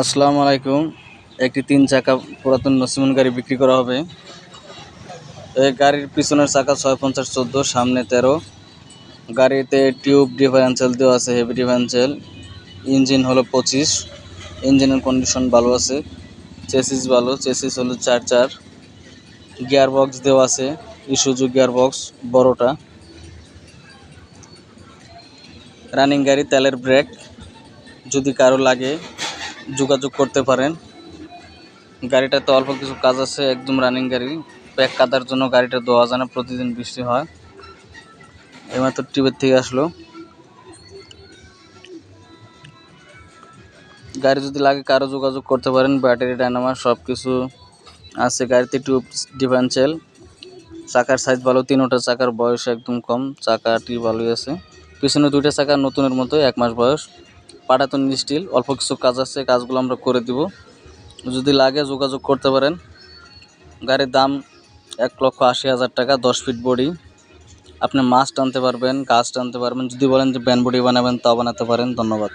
আসসালামু আলাইকুম। একটি ৩ চাকা পুরাতন নসিমন গাড়ি বিক্রি করা হবে। এই গাড়ির পিছনের চাকা ৬৫/১৪, সামনে ১৩। গাড়িতে টিউব ডিফারেন্সিয়াল দেওয়া আছে, হেভি ডিফারেন্সিয়াল। ইঞ্জিন হলো ২৫। ইঞ্জিনের কন্ডিশন ভালো আছে। চেসিস ভালো, চেসিস হলো ৪ গিয়ার বক্স দেওয়া আছে, ইসুজু গিয়ার বক্স বড়টা। রানিং গাড়ি, তেলের ব্রেক। যদি কারো লাগে যোগাযোগ করতে পারেন। গাড়িটাতে অল্প কিছু কাজ আছে, একদম রানিং গাড়ি। প্যাক কাদার জন্য গাড়িটা ধোয়া যায় না, প্রতিদিন বৃষ্টি হয়। এইমাত্র টিপের থেকে আসলো। গাড়ি যদি লাগে কারো যোগাযোগ করতে পারেন। ব্যাটারি, ডায়নামা সব কিছু আছে গাড়িতে। টিউব ডিফারেন্সিয়াল, চাকার সাইজ ভালো, তিনোটা চাকার বয়স একদম কম, চাকাটি ভালোই আছে। পিছনে 2টা চাকা নতুনের মতো, 1 মাস বয়স। পাটাতন স্টিল, অল্প কিছু কাজ আছে, কাজগুলো আমরা করে দিব। যদি লাগে যোগাযোগ করতে পারেন। গাড়ির দাম ১,৮০,০০০ টাকা, 10 ফিট বডি। আপনি মাছ টানতে পারবেন, গাছ টানতে পারবেন। যদি বলেন যে ব্যান বডি বানাবেন তাও বানাতে পারেন। ধন্যবাদ।